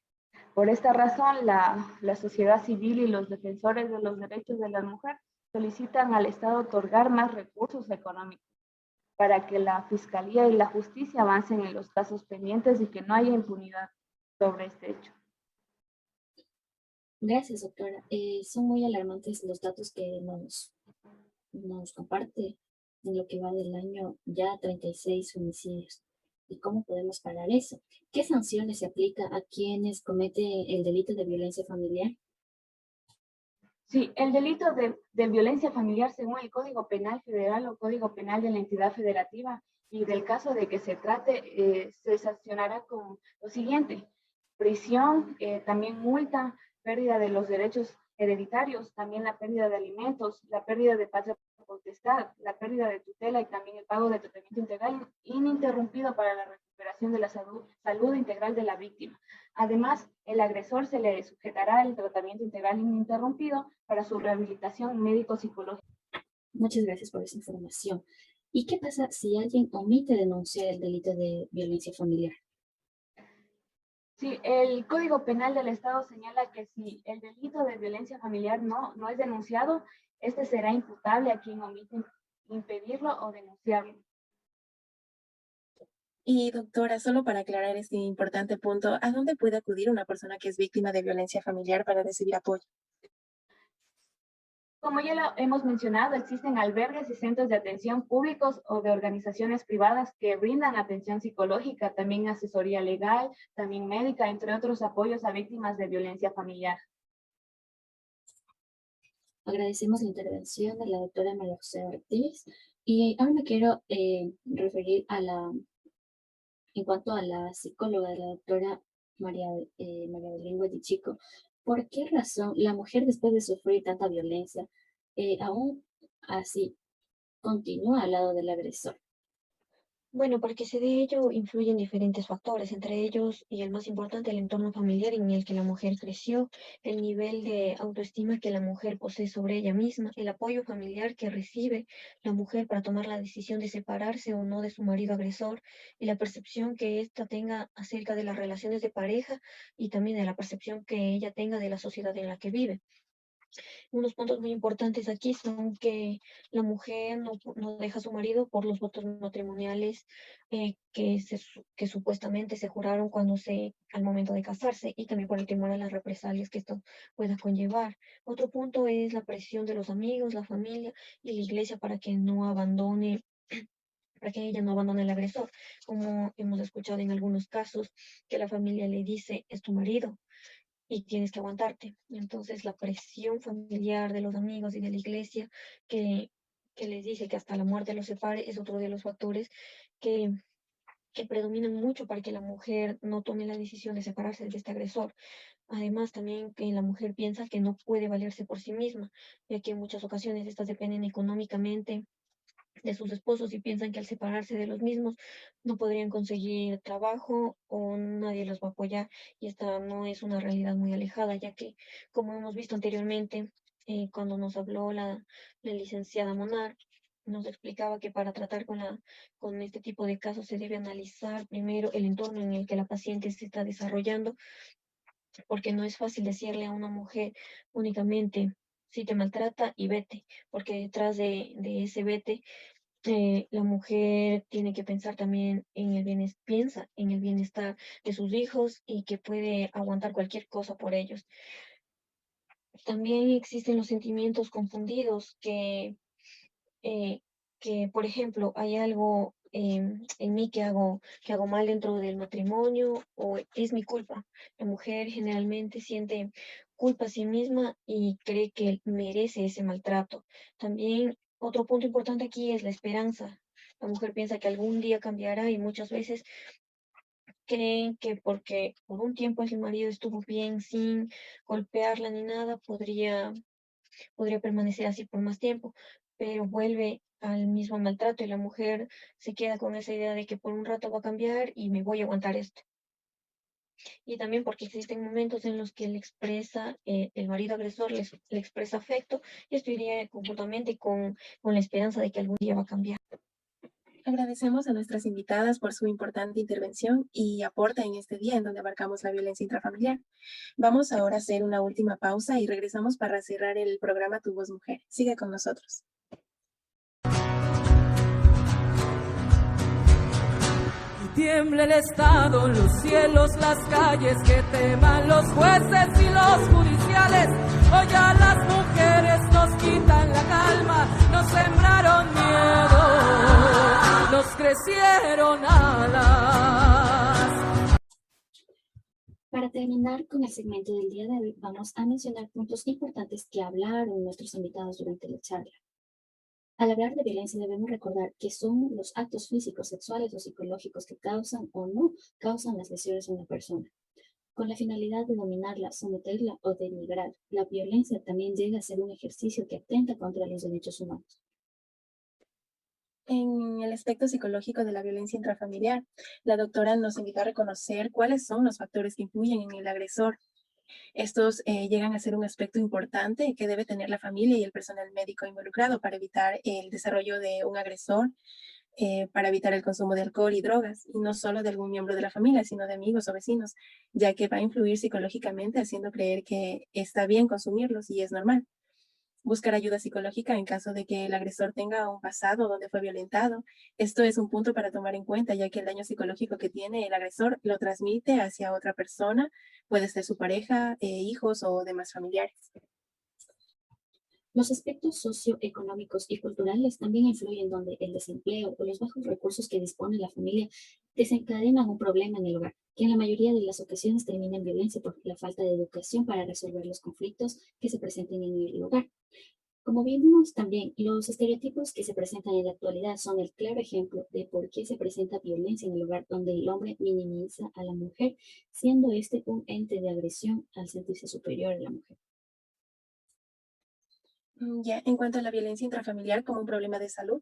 Por esta razón, la sociedad civil y los defensores de los derechos de la mujer solicitan al Estado otorgar más recursos económicos para que la Fiscalía y la Justicia avancen en los casos pendientes y que no haya impunidad sobre este hecho. Gracias, doctora. Son muy alarmantes los datos que nos comparte en lo que va del año, ya 36 homicidios. ¿Y cómo podemos parar eso? ¿Qué sanciones se aplica a quienes cometen el delito de violencia familiar? Sí, el delito de violencia familiar según el Código Penal Federal o Código Penal de la entidad federativa, y del caso de que se trate, se sancionará con lo siguiente: prisión, también multa, pérdida de los derechos hereditarios, también la pérdida de alimentos, la pérdida de patria potestad, la pérdida de tutela y también el pago de tratamiento integral ininterrumpido para la recuperación de la salud integral de la víctima. Además, el agresor se le sujetará el tratamiento integral ininterrumpido para su rehabilitación médico-psicológica. Muchas gracias por esa información. ¿Y qué pasa si alguien omite denunciar el delito de violencia familiar? Sí, el Código Penal del Estado señala que si el delito de violencia familiar no es denunciado, este será imputable a quien omite impedirlo o denunciarlo. Y doctora, solo para aclarar este importante punto, ¿a dónde puede acudir una persona que es víctima de violencia familiar para recibir apoyo? Como ya lo hemos mencionado, existen albergues y centros de atención públicos o de organizaciones privadas que brindan atención psicológica, también asesoría legal, también médica, entre otros apoyos a víctimas de violencia familiar. Agradecemos la intervención de la doctora María José Ortiz y ahora me quiero referir en cuanto a la psicóloga de la doctora María Belén Guadichico. ¿Por qué razón la mujer después de sufrir tanta violencia aún así continúa al lado del agresor? Bueno, porque se de ello influyen diferentes factores, entre ellos, y el más importante, el entorno familiar en el que la mujer creció, el nivel de autoestima que la mujer posee sobre ella misma, el apoyo familiar que recibe la mujer para tomar la decisión de separarse o no de su marido agresor, y la percepción que ésta tenga acerca de las relaciones de pareja y también de la percepción que ella tenga de la sociedad en la que vive. Unos puntos muy importantes aquí son que la mujer no deja a su marido por los votos matrimoniales que supuestamente se juraron al momento de casarse, y también por el temor a las represalias que esto pueda conllevar. Otro punto es la presión de los amigos, la familia y la iglesia para que ella no abandone al agresor, como hemos escuchado en algunos casos, que la familia le dice, es tu marido y tienes que aguantarte. Entonces, la presión familiar de los amigos y de la iglesia que, que les dice que hasta la muerte los separe es otro de los factores que, que predominan mucho para que la mujer no tome la decisión de separarse de este agresor. Además, también que la mujer piensa que no puede valerse por sí misma, ya que en muchas ocasiones estas dependen económicamente de sus esposos y piensan que al separarse de los mismos no podrían conseguir trabajo o nadie los va a apoyar, y esta no es una realidad muy alejada, ya que como hemos visto anteriormente, cuando nos habló la licenciada Monar, nos explicaba que para tratar con este tipo de casos se debe analizar primero el entorno en el que la paciente se está desarrollando, porque no es fácil decirle a una mujer únicamente si te maltrata y vete, porque detrás de ese vete la mujer tiene que pensar también en el bienestar, piensa en el bienestar de sus hijos y que puede aguantar cualquier cosa por ellos. También existen los sentimientos confundidos eh, por ejemplo, hay algo en mí que hago mal dentro del matrimonio o es mi culpa. La mujer generalmente siente culpa a sí misma y cree que merece ese maltrato. También otro punto importante aquí es la esperanza. La mujer piensa que algún día cambiará y muchas veces creen que porque por un tiempo el marido estuvo bien sin golpearla ni nada, podría permanecer así por más tiempo, pero vuelve al mismo maltrato y la mujer se queda con esa idea de que por un rato va a cambiar y me voy a aguantar esto. Y también porque existen momentos en los que el marido agresor le expresa afecto, y esto iría conjuntamente con la esperanza de que algún día va a cambiar. Agradecemos a nuestras invitadas por su importante intervención y aporte en este día en donde abarcamos la violencia intrafamiliar. Vamos ahora a hacer una última pausa y regresamos para cerrar el programa Tu Voz Mujer. Sigue con nosotros. Tiembla el Estado, los cielos, las calles, que teman los jueces y los judiciales. Hoy a las mujeres nos quitan la calma, nos sembraron miedo, nos crecieron alas. Para terminar con el segmento del día de hoy, vamos a mencionar puntos importantes que hablaron nuestros invitados durante la charla. Al hablar de violencia debemos recordar que son los actos físicos, sexuales o psicológicos que causan o no causan las lesiones en una persona. con la finalidad de dominarla, someterla o denigrar. La violencia también llega a ser un ejercicio que atenta contra los derechos humanos. En el aspecto psicológico de la violencia intrafamiliar, la doctora nos invitó a reconocer cuáles son los factores que influyen en el agresor. Estos llegan a ser un aspecto importante que debe tener la familia y el personal médico involucrado para evitar el desarrollo de un agresor, para evitar el consumo de alcohol y drogas, y no solo de algún miembro de la familia, sino de amigos o vecinos, ya que va a influir psicológicamente haciendo creer que está bien consumirlos y es normal. Buscar ayuda psicológica en caso de que el agresor tenga un pasado donde fue violentado. Esto es un punto para tomar en cuenta, ya que el daño psicológico que tiene el agresor lo transmite hacia otra persona, puede ser su pareja, hijos o demás familiares. Los aspectos socioeconómicos y culturales también influyen donde el desempleo o los bajos recursos que dispone la familia desencadenan un problema en el hogar, que en la mayoría de las ocasiones termina en violencia por la falta de educación para resolver los conflictos que se presenten en el hogar. Como vimos también, los estereotipos que se presentan en la actualidad son el claro ejemplo de por qué se presenta violencia en el hogar, donde el hombre minimiza a la mujer, siendo este un ente de agresión al sentirse superior a la mujer. Ya, en cuanto a la violencia intrafamiliar como un problema de salud,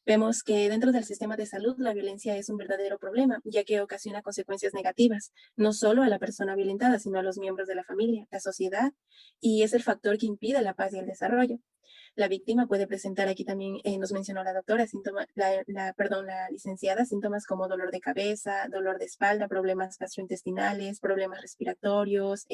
vemos que dentro del sistema de salud la violencia es un verdadero problema, ya que ocasiona consecuencias negativas, no solo a la persona violentada, sino a los miembros de la familia, la sociedad, y es el factor que impide la paz y el desarrollo. La víctima puede presentar, aquí también nos mencionó la doctora, la licenciada, síntomas como dolor de cabeza, dolor de espalda, problemas gastrointestinales, problemas respiratorios,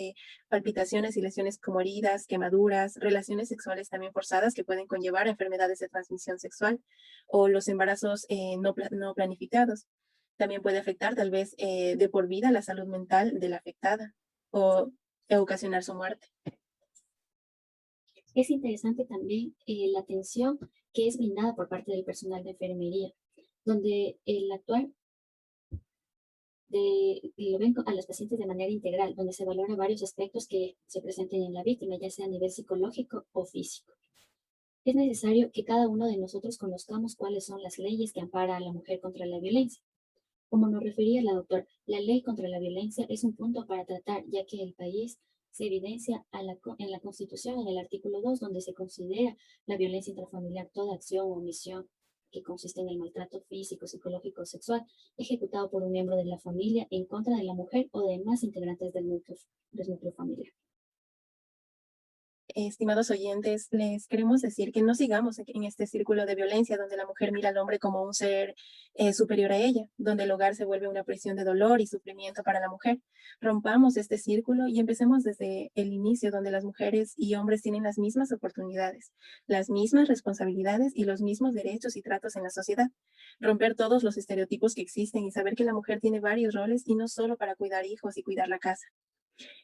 palpitaciones y lesiones como heridas, quemaduras, relaciones sexuales también forzadas que pueden conllevar a enfermedades de transmisión sexual o los embarazos no planificados. También puede afectar tal vez de por vida la salud mental de la afectada o ocasionar su muerte. Es interesante también la atención que es brindada por parte del personal de enfermería, donde el actuar lo ven a los pacientes de manera integral, donde se valora varios aspectos que se presenten en la víctima, ya sea a nivel psicológico o físico. Es necesario que cada uno de nosotros conozcamos cuáles son las leyes que amparan a la mujer contra la violencia. Como nos refería la doctora, la ley contra la violencia es un punto para tratar, ya que el país se evidencia en la Constitución, en el artículo 2, donde se considera la violencia intrafamiliar toda acción o omisión que consiste en el maltrato físico, psicológico o sexual ejecutado por un miembro de la familia en contra de la mujer o de demás integrantes del núcleo familiar. Estimados oyentes, les queremos decir que no sigamos en este círculo de violencia donde la mujer mira al hombre como un ser superior a ella, donde el hogar se vuelve una prisión de dolor y sufrimiento para la mujer. Rompamos este círculo y empecemos desde el inicio, donde las mujeres y hombres tienen las mismas oportunidades, las mismas responsabilidades y los mismos derechos y tratos en la sociedad. Romper todos los estereotipos que existen y saber que la mujer tiene varios roles y no solo para cuidar hijos y cuidar la casa.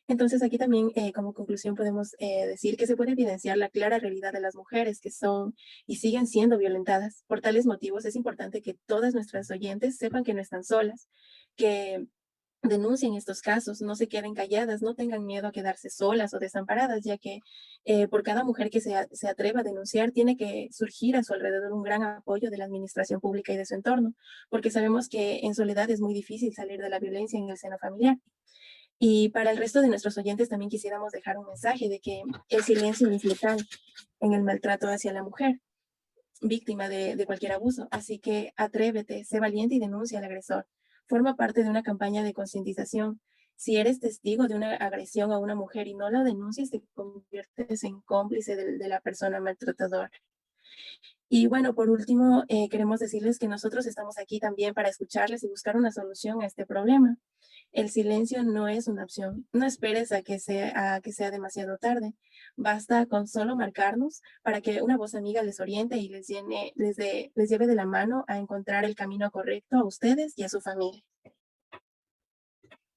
Entonces, aquí también, como conclusión, podemos decir que se puede evidenciar la clara realidad de las mujeres que son y siguen siendo violentadas. Por tales motivos, es importante que todas nuestras oyentes sepan que no están solas, que denuncien estos casos, no se queden calladas, no tengan miedo a quedarse solas o desamparadas, ya que por cada mujer que se atreva a denunciar, tiene que surgir a su alrededor un gran apoyo de la administración pública y de su entorno, porque sabemos que en soledad es muy difícil salir de la violencia en el seno familiar. Y para el resto de nuestros oyentes también quisiéramos dejar un mensaje de que el silencio es letal en el maltrato hacia la mujer, víctima de cualquier abuso. Así que atrévete, sé valiente y denuncia al agresor. Forma parte de una campaña de concientización. Si eres testigo de una agresión a una mujer y no la denuncias, te conviertes en cómplice de la persona maltratadora. Y bueno, por último, queremos decirles que nosotros estamos aquí también para escucharles y buscar una solución a este problema. El silencio no es una opción. No esperes a que sea demasiado tarde. Basta con solo marcarnos para que una voz amiga les oriente y les lleve de la mano a encontrar el camino correcto a ustedes y a su familia.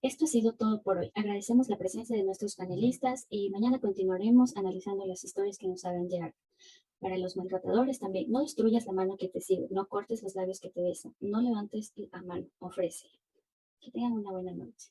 Esto ha sido todo por hoy. Agradecemos la presencia de nuestros panelistas y mañana continuaremos analizando las historias que nos hagan llegar. Para los maltratadores también, no destruyas la mano que te sirve, no cortes los labios que te besan, no levantes la mano, ofrece. Que tengan una buena noche.